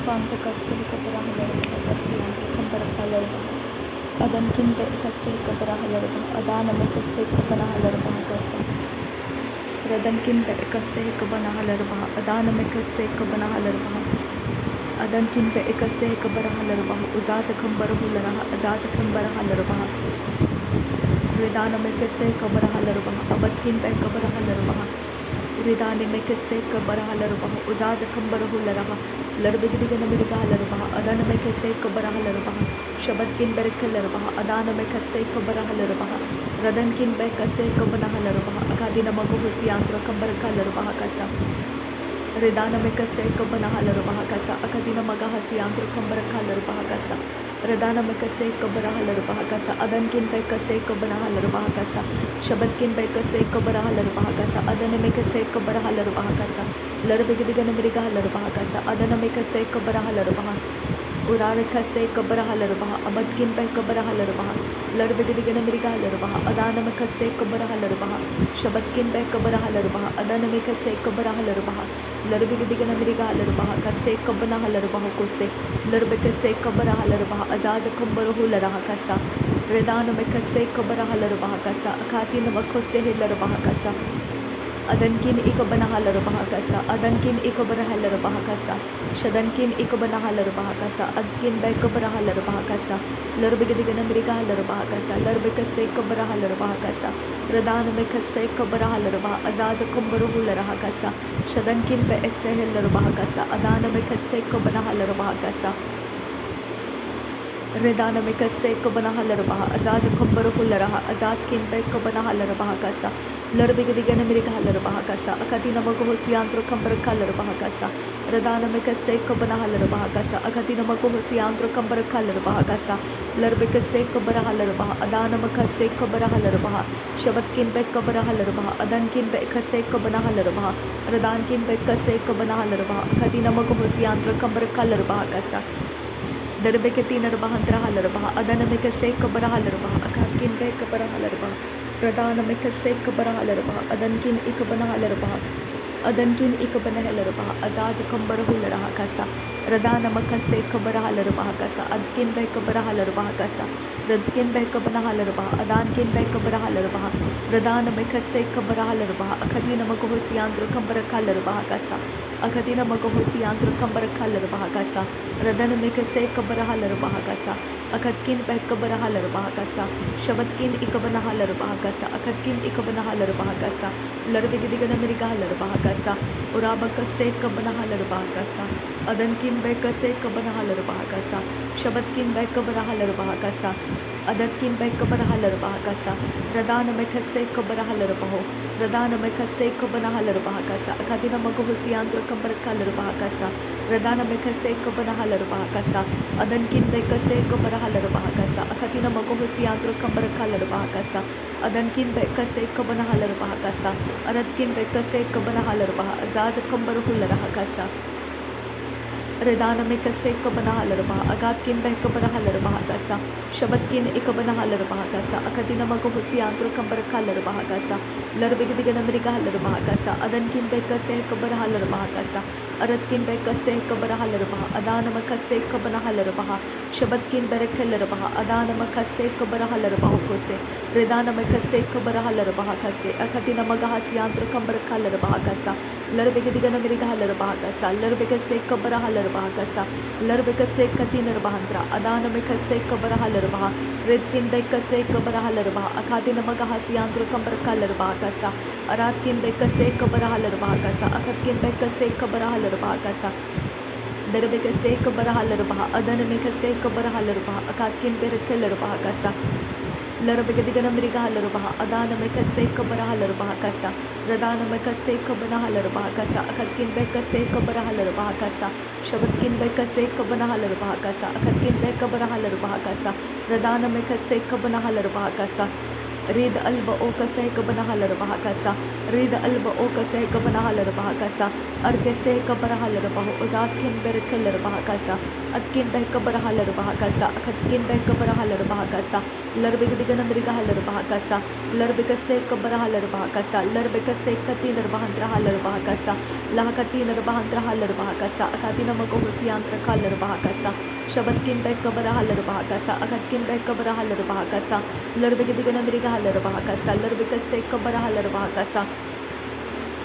Kanta kasi kabrahalar kasi ang kambarahalar adan kinde kasi kabrahalar adana me kasi kabrahalar kasi radan kinde kasi kabrahalar adana me kasi kabrahalar adan kinde kasi kabrahalar uzaza kambarahular azaza kambarahalar redana me kasi kabrahalar abad kinde kabrahalar ridane me kese kabarahalar uzaza kambarahular larbigdigan mirgahalar adana me kese kabarahalar shabat kin berkalar adana me kese kabarahalar radan kin be kese kabarahalar akadina maguhusiantro kambarkalar kasa ridana me kese kabarahalar kasa akadina magahasiantro kambarkalar kasa redana me kese kabarahalar kasa adan kin be kese kabarahalar kasa shabat kin be kese kabarahalar kasa adana me kese kabarahalar kasa larbigdigan mirgahalar kasa adana me kese kabarahalar urar kese kabarahalar abad kin be kabarahalar larbigdigan mirgahalar adana me kese kabarahalar shabat kin be kabarahalar adana me kese kabarahalar larbigdigan mirgahalar kese kabarahalar kose larbikase kabarahalar azaz kambaruhular kasa redana me kase kabarahalar kasa akati namakose hilar kasa adankin ikabanahalar kasa adankin ikabarahalar kasa shadankin ikabanahalar kasa adkin be kabarahalar kasa larbigdigan mirgahalar kasa larbikase kabarahalar kasa redana me kase kabarahalar azaz kambaruhular kasa shadankin be esse hilar kasa adana me kase kabanahalar kasa redana me kase kabanahalar azaz kambaruhular azaz kin be kabanahalar kasa larbigdigan mirgahalar kasa akadina maguhusiantro kambarkalar kasa redana me kase kabanahalar kasa akadina maguhusiantro kambarkalar kasa larbikase kabarahalar adana me kase kabarahalar shabat kin be kabarahalar adan kin be kase kabanahalar redan kin be kase kabanahalar akadina maguhusiantro kambarkalar kasa darbe ke tinar bahantra halar adana me kase kabarahalar akad kin be kabarahalar radana me kase kabarahalar adan kin ikabanahalar adan kin ikabanahalar azaz kambarhular kasa radana me kase kabarahalar kasa ad kin be kabarahalar kasa rad kin be kabanahalar adan kin be kabarahalar radana me kase kabarahalar akadina maguhusiantro kambarkalar kasa akadina maguhusiantro kambarkalar kasa radana me kase kabarahalar kasa akad kin be kabarahalar kasa shabat kin ikabanahalar kasa akad kin ikabanahalar kasa larbigdigan mirgahalar kasa uraba kase kabanahalar kasa adan kin be kase kabanahalar kasa shabat kin be kabarahalar kasa adat kin be kabarahalar kasa radana me kase kabarahalar radana me kase kabanahalar kasa akadina maguhusiantro kambarkalar kasa radana me kase kabanahalar kasa adan kin be kase kabarahalar kasa akadina maguhusiantro kambarkalar kasa adan kin be kase kabanahalar kasa adat kin be kase kabanahalar azaz kambarhular kasa redana me kase kabanahalar agad kin be kabarahalar kasa shabat kin ikabanahalar kasa akadina maguhusiantro kambarkalar kasa larbigdigan mirgahalar kasa adan kin be kase kabarahalar kasa arat kin be kase kabarahalar adana me kase kabanahalar shabat kin berekalar adana me kase kabarahalar kose redana me kase kabarahalar kase akadina magahasiantro kambarkalar kasa larbigdigan mirgahalar kasa larbikase kabarahalar kasa larbikase katinar bahantra adana me kase kabarahalar red kin be kase kabarahalar akadina magahasiantro kambarkalar kasa arat kin be kase kabarahalar kasa akad kin be kase kabarahalar kasa darbe kase kabarahalar adana me kase kabarahalar akad kin be rekalar kasa larbigdigan mirgahalar adana me kase kabarahalar kasa radana me kase kabanahalar kasa akad kin be kase kabarahalar kasa shabat kin be kase kabanahalar kasa akad kin be kabarahalar kasa radana me kase kabanahalar kasa Rid alba o kaseh kabanahalar bahakasa. Rid alba o kaseh kabanahalar bahakasa. Arkese kabarahalar bahu uzaskin berkeler bahakasa. Atkin beh kabarahalar bahakasa. Akatkin beh kabarahalar bahakasa. Larbigdigan amrigahalar bahakasa. Larbikase kabarahalar bahakasa. Larbikase katilar bahantrahalar bahakasa. Lahakatinar bahantrahalar bahakasa. Akatina magohusiantra kalar bahakasa. Shabatkin beh kabarahalar bahakasa. Akatkin beh kabarahalar bahakasa. Larbigdigan amrigahalar bahakasa. Larbikase kabarahalar bahakasa.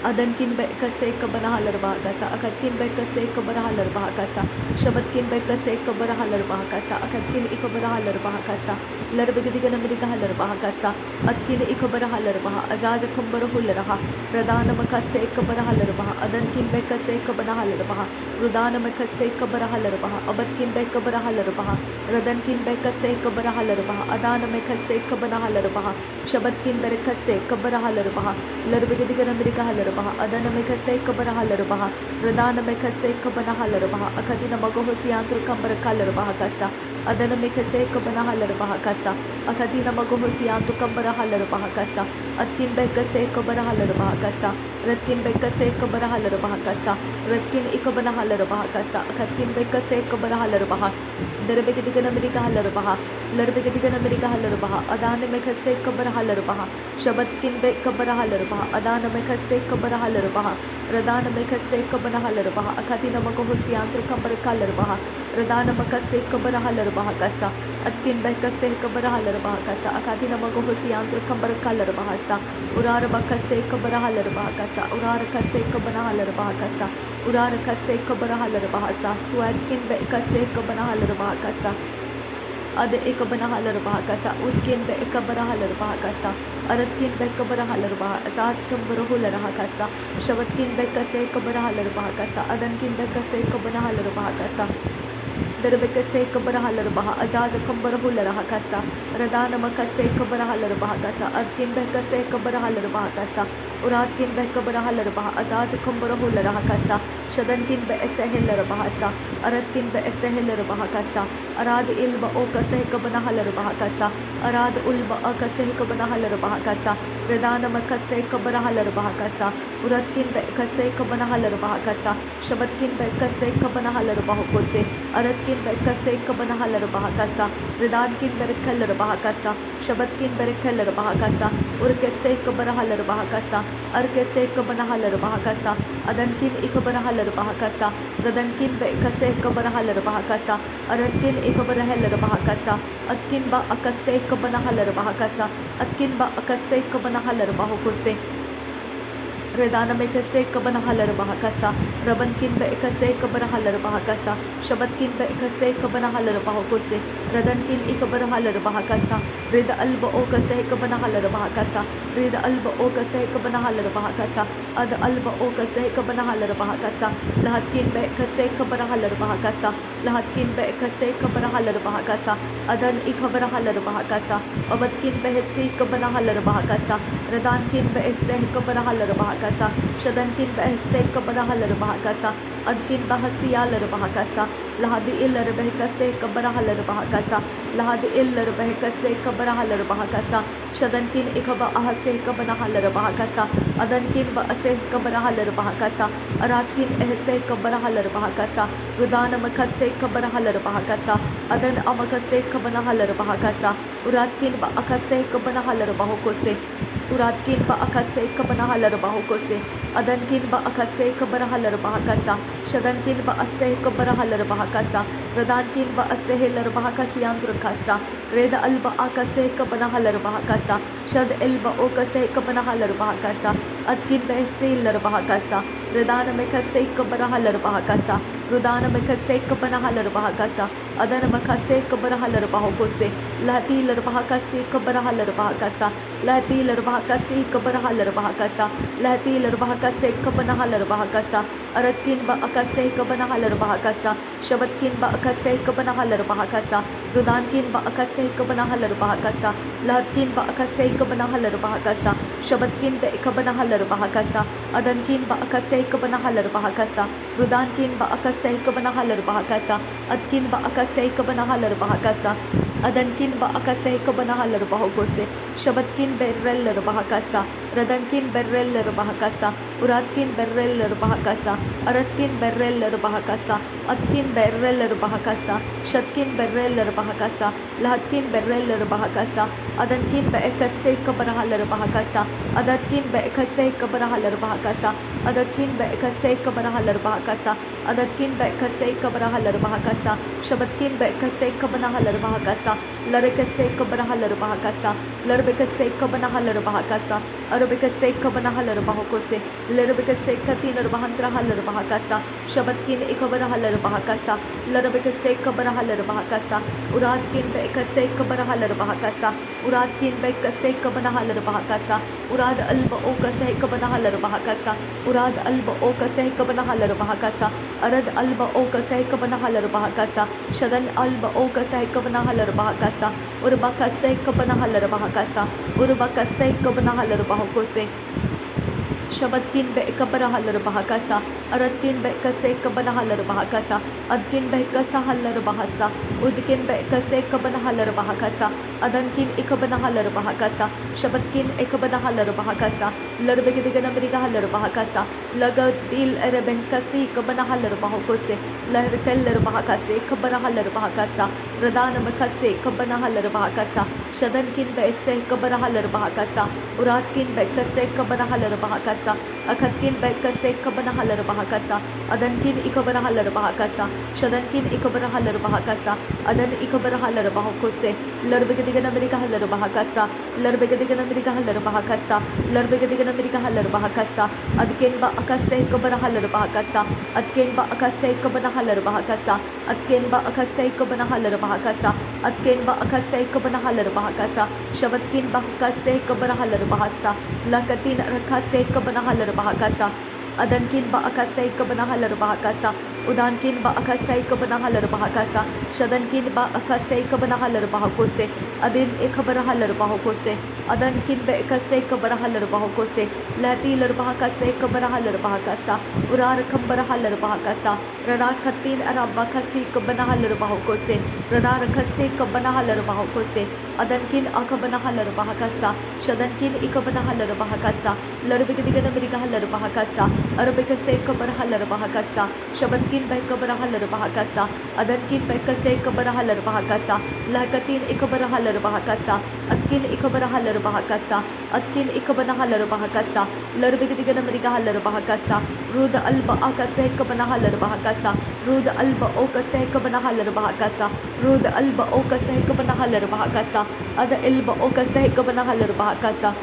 Adankin bekase kabarahalar bahakasa. Akatkin bekase kabarahalar bahakasa. Shabatkin bekase kabarahalar bahakasa. Akatkin ikabarahalar bahakasa. Larbigdigan amrigahalar bahakasa. Atkin ikabarahalar baha. Azaz kambarahul raha. Radana makase kabarahalar baha. Adankin bekase kabarahalar baha. Rudana makase kabarahalar baha. Abatkin bekabarahalar baha. Radankin bekase kabarahalar baha. Adana makase kabarahalar baha. Shabatkin bekase kabarahalar baha. Larbigdigan amrigahalar baha. Adana mekase kabarahalar baha. Radana mekase kabanahalar baha. Akadina magohosiantru kambarakalar baha kasa. Adana mekase kabanahalar baha kasa. Akadina magohosiantru kambarahalar baha kasa. Atkin bekase kabarahalar baha kasa. Ratkin bekase kabarahalar baha kasa. Ratkin ikabanahalar baha kasa. Akatkin bekase kabarahalar baha. Darbegadigan amrigahalar baha. Larbegadigan amrigahalar baha. Adana mekase kabarahalar baha. Shabatkin be kabarahalar baha. Adana mekase kabarahalar baha. Radana mekase kabarahalar baha. Akadina magohosiantru kambarakalar baha. Radana makase kabarahalar baha kasa. Atkin bekase kabarahalar baha kasa. Akadina magohosiantru kambarakalar baha sa. Urara bakase kabarahalar baha kasa. Urara kase kabarahalar baha kasa. Urara kase kabarahalar baha sa. Swatkin bekase kabarahalar baha kasa. Ad ekabanahalar bahakasa. Utkin be ekabarahalar bahakasa. Aratkin be kabarahalar baha. Asas kambarahul rahakasa. Shavatkin be kase kabarahalar bahakasa. Adankin be kase kabanahalar bahakasa. Darbekase kabarahalar baha. Azaz kambarahul rahakasa. Radana makase kabarahalar bahakasa. Atkin be kase kabarahalar bahakasa. Uratkin be kabarahalar baha. Azaz kambarahul rahakasa. Shadankin be esehilar bahasa. Aratkin be esehilar bahakasa. Arad ilba o kaseh kabanahalar bahakasa. Arad ulba akaseh kabanahalar bahakasa. Redana makase kabarahalar bahakasa. Uratkin be kase kabanahalar bahakasa. Shabatkin be kase kabanahalar bahakose. Aratkin be kase kabanahalar bahakasa. Redankin be kalar bahakasa. Shabatkin be kalar bahakasa. Urkese kabarahalar bahakasa. Arkese kabanahalar bahakasa. Adankin ikabarahalar bahakasa. Radankin be kase kabarahalar bahakasa. Aratkin ikabarahalar bahakasa. Atkin ba akase kabanahalar bahakasa. Atkin ba akase kabanahalar bahakose. Redana mekase kabanahalar bahakasa. Rabankin be ekase kabanahalar bahakasa. Shabatkin be ekase kabanahalar bahakose. Radankin ikabarahalar bahakasa. Reda alba o kase kabanahalar bahakasa. Reda alba o kase kabanahalar bahakasa. Ad alba o kase kabanahalar bahakasa. Lahatkin be kase kabanahalar bahakasa. Lahatkin be kase kabanahalar bahakasa. Adan ikabarahalar bahakasa. Abatkin be hesi kabanahalar bahakasa. Radankin be esse kabanahalar bahakasa. Shadankin be esse kabanahalar bahakasa. Adkin bahasiyalar bahakasa. Lahadi illar behkase kabarahalar bahakasa. Lahadi illar behkase kabarahalar bahakasa. Shadankin ikaba ahase kabanahalar bahakasa. Adankin ba ase kabarahalar bahakasa. Aratkin ehse kabarahalar bahakasa. Rudana makase kabarahalar bahakasa. Adan amakase kabanahalar bahakasa. Uratkin ba akase kabanahalar bahakose. Uratkin ba akase kabanahalar bahakose. Adankin ba akase kabarahalar bahakasa. Shadankin ba ase kabarahalar bahakasa. Radankin ba asehilar bahakasiyandrukasa. Reda alba akase kabanahalar bahakasa. Shad elba okase kabanahalar bahakasa. Atkin ba esehilar bahakasa. Redana mekase kabarahalar bahakasa. Rudana mekase kabanahalar bahakasa. Adana makase kabarahalar bahakose. Lahatilar bahakasi kabarahalar bahakasa. Lahatilar bahakasi kabarahalar bahakasa. Lahatilar bahakase kabanahalar bahakasa. Aratkin ba akase kabanahalar bahakasa. Shabatkin ba akase kabanahalar bahakasa. Rudankin ba akase kabanahalar bahakasa. Lahatkin ba akase kabanahalar bahakasa. Shabatkin ba kabanahalar bahakasa. Adankin ba akase kabanahalar bahakasa. Rudankin ba akase kabanahalar bahakasa. Atkin ba akase kabanahalar bahakasa. Adankin ba akase kabanahalar bahokose, Shabatkin berreller bahakasa, Radankin berreller bahakasa, Uratkin berreller bahakasa, Aratkin berreller bahakasa, Atkin berreller bahakasa, Shatkin berreller bahakasa, Lahatkin berreller bahakasa, Adankin beekase kabanahalar bahakasa, Adatkin beekase kabanahalar bahakasa, Adatkin beekase kabanahalar bahakasa, Adatkin beekase kabanahalar bahakasa, Shabatkin beekase kabanahalar bahakasa, Larikase kabanahalar bahakasa, Larbikase kabanahalar bahakasa, Arabikase kabanahalar bahakose, Larbikase katinar bahantrahalar bahakasa, Shabatkin ikabanahalar bahakasa, Larbikase kabanahalar bahakasa, Uradkin bekase kabanahalar bahakasa, Uradkin bekase kabanahalar bahakasa, Urad alba okase kabanahalar bahakasa, Urad alba okase kabanahalar bahakasa, Arad alba okase kabanahalar bahakasa, Shadan alba okase kabanahalar bahakasa, Urbakase kabanahalar bahakasa, Urbakase kabanahalar bahakose, Shabatkin be kabanahalar bahakasa, Aratkin be kase kabanahalar bahakasa, Adkin be kasahalar bahasa, Udkin be kase kabanahalar bahakasa, Adankin ikabanahalar bahakasa, Shabatkin ikabanahalar bahakasa, Larbegadiganamrigahalar bahakasa, Lagadil erebenkasi kabanahalar bahakose, Larkeller bahakase kabanahalar bahakasa, Radanamakase kabanahalar bahakasa, Shadankin be se kabanahalar bahakasa, Uratkin be kase kabanahalar bahakasa, Akatkin be kase kabanahalar bahakasa, Adankin ikabanahalar bahakasa, Shadankin ikabanahalar bahakasa, Adan ikabanahalar bahakose, Larbegadiganamrigahalar bahakasa, Larbegadiganamrigahalar bahakasa, Larbegadiganamrigahalar bahakasa, Adkin ba akase kabanahalar bahakasa, Adkin ba akase kabanahalar bahakasa, Adkin ba akase kabanahalar bahakasa, Adkin ba akase kabanahalar bahakasa, Shabatkin ba akase kabanahalar bahasa, Lakatin rakase kabanahalar bahakasa, Adankin ba akase kabanahalar bahakasa, Udankin ba akase kabanahalar bahakasa, Shadankin ba akase kabanahalar bahakose, Adin ikabanahalar bahakose, Adankin ba akase kabanahalar bahakose, Latilar bahakase kabanahalar bahakasa, Urar kambanahalar bahakasa, Ranakatin arabakasi kabanahalar bahakose, Ranarakase kabanahalar bahakose, Adankin akabanahalar bahakasa, Shadankin ikabanahalar bahakasa, Larbigadiganamrigahalar bahakasa, Arabikase kabanahalar bahakasa, Shabatkin by kabanahalar bahakasa, Adankin by kase kabanahalar bahakasa, Lakatin ikabanahalar bahakasa, Atkin ikabanahalar bahakasa, Atkin ikabanahalar bahakasa, Larbigadiganamrigahalar bahakasa, Ruda alba akase kabanahalar bahakasa, Ruda alba okase kabanahalar bahakasa, Ruda alba okase kabanahalar bahakasa, Ada elba okase kabanahalar bahakasa,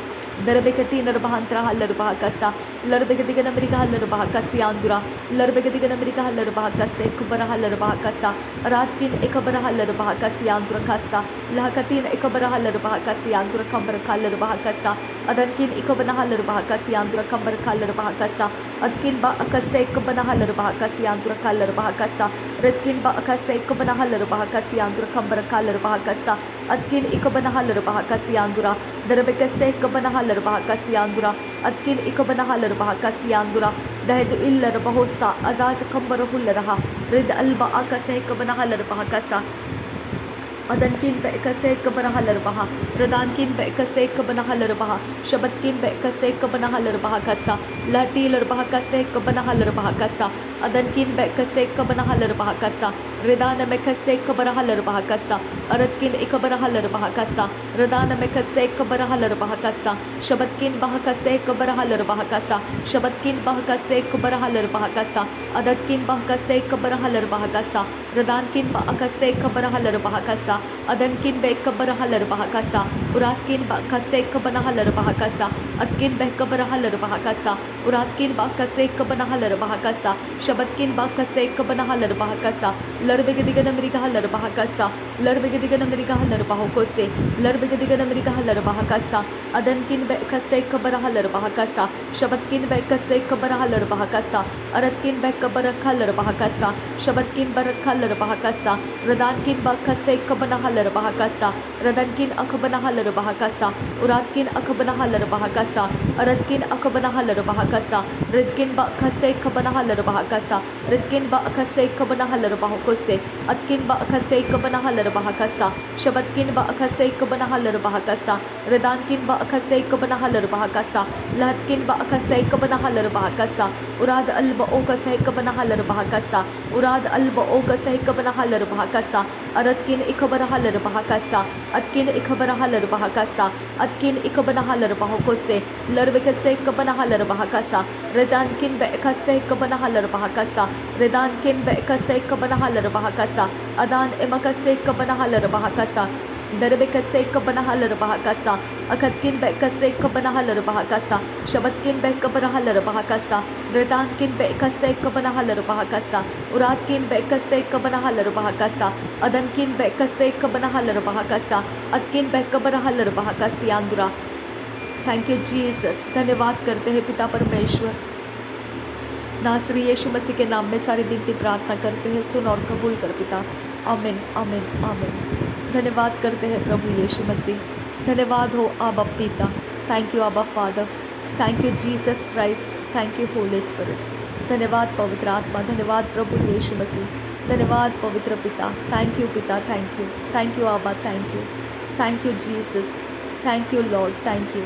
Darabekati Narbahantra Halar Bahakasa, Larbegadigan America Halar Bahakasi Andura, Larbegadigan America Halar Bahakase, Kubara Halar Bahakasa, Ratkin Ekabara Halar Bahakasi Andura Kasa, Lahakatin Ekabara Halar Bahakasi Andura Kambar Kalar Bahakasa, Adankin Ekabana Halar Bahakasi Andura Kambar Kalar Bahakasa, Adkin Ba Akase Kabana Halar Bahakasi Andura Kalar Bahakasa, Redkin Ba Akase Kabana Halar Bahakasi Andura Kambar Kalar Bahakasa, Adkin Ekabana Halar Bahakasi Andura, Darabekase Kabana Halar Bahakasi Andura, Adkin Ekabana Halar Bahakasi Andura, Dahed Illar Bahosa, Azaz Kambarahularaha, Rid Alba Akase Kabana Halar Bahakasa, Adankin bekase kabanahalar baha, Radankin bekase kabanahalar baha, Shabatkin bekase kabanahalar bahakasa, Latilar bahakase kabanahalar bahakasa, Adankin bekase kabanahalar bahakasa, Redana mekase kabanahalar bahakasa, Aratkin ikabanahalar bahakasa, Radana mekase kabanahalar bahakasa, Shabatkin bahakase kabanahalar bahakasa, Shabatkin bahakase kabanahalar bahakasa, Adatkin bahakase kabanahalar bahakasa, Radankin bahakase kabanahalar bahakasa, Adankin bekabanahalar bahakasa, Uratkin bakase kabanahalar bahakasa, Atkin bekabanahalar bahakasa, Uratkin bakase kabanahalar bahakasa, Shabatkin bakase kabanahalar bahakasa, Larbegadiganamrigahalar bahakasa, Larbegadiganamrigahalar bahokose, Larbeg लरबिगदिगन अमेरिका हलरबाहा कसा अदनकिन बेकसे cover हलरबाहा कसा शबतकिन बेकसे cover हलरबाहा कसा अरतकिन बेकबर खलरबाहा कसा शबतकिन बर खलरबाहा कसा रदानकिन बकसे कबना हलरबाहा कसा रदनकिन अखबना हलरबाहा कसा उरातकिन अखबना हलरबाहा कसा अरतकिन अखबना हलरबाहा कसा रिदकिन बकसे कबना हलरबाहा कसा रिदकिन बकसे कबना हलरबाहा कोसे अतकिन बकसे कबना हलरबाहा कसा शबतकिन बकसे कबना हलरबाहा कसा रदानकिन बकसे कबना हलरबाहा कसा लहतकिन बकसे कबना हलरबाहा कसा उराद अल्ब ओ कसे कबना हलरबाहा कसा उराद अल्ब ओ कसे कबना हलरबाहा कसा अरतकिन इखबर हलरबाहा कसा अतकिन इखबर हलरबाहा कसा अतकिन इखबना हलरबाहा कोसे लरविकसे कबना हलरबाहा कसा रदानकिन बेकसे कबना हलरबाहा कसा रदानकिन बेकसे कबना हलरबाहा कसा अदान इमकसे कबना हलरबाहा कसा दरबेकसे कबना हलरबाहा कसा अखतकिन बेकसे कबना हलरबाहा कसा शबतकिन बेकबर हलरबाहा कसा रदानकिन बेकसे कबना हलरबाहा कसा उरातकिन बेकसे कबना हलरबाहा कसा अदनकिन बेकसे कबना हलरबाहा कसा अतकिन बेकबर हलरबाहा कसियांदुरा। Thank you Jesus. धन्यवाद करते हैं पिता परमेश्वर, नासरी यीशु मसीह के नाम में सारी विनती प्रार्थना करते हैं, सुन और कबूल कर पिता। आमीन आमीन आमीन। धन्यवाद करते हैं प्रभु यीशु मसीह। धन्यवाद हो आबा पिता। थैंक यू आबा father. Thank you Jesus Christ. Thank you Holi spirit. धन्यवाद पवित्र आत्मा। धन्यवाद प्रभु यीशु मसीह। धन्यवाद पवित्र पिता। थैंक यू पिता। Thank you. थैंक यू आबा। Thank you. Thank you Jesus. Thank you Lord. Thank you.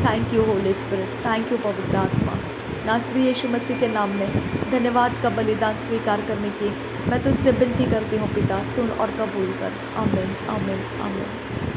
Thank you Holi spirit. Thank you पवित्र आत्मा। नासरी यीशु मसीह के नाम में धन्यवाद का बलिदान स्वीकार करने की मैं तुझसे विनती करती हूँ पिता, सुन और कबूल कर। आमीन आमीन आमीन।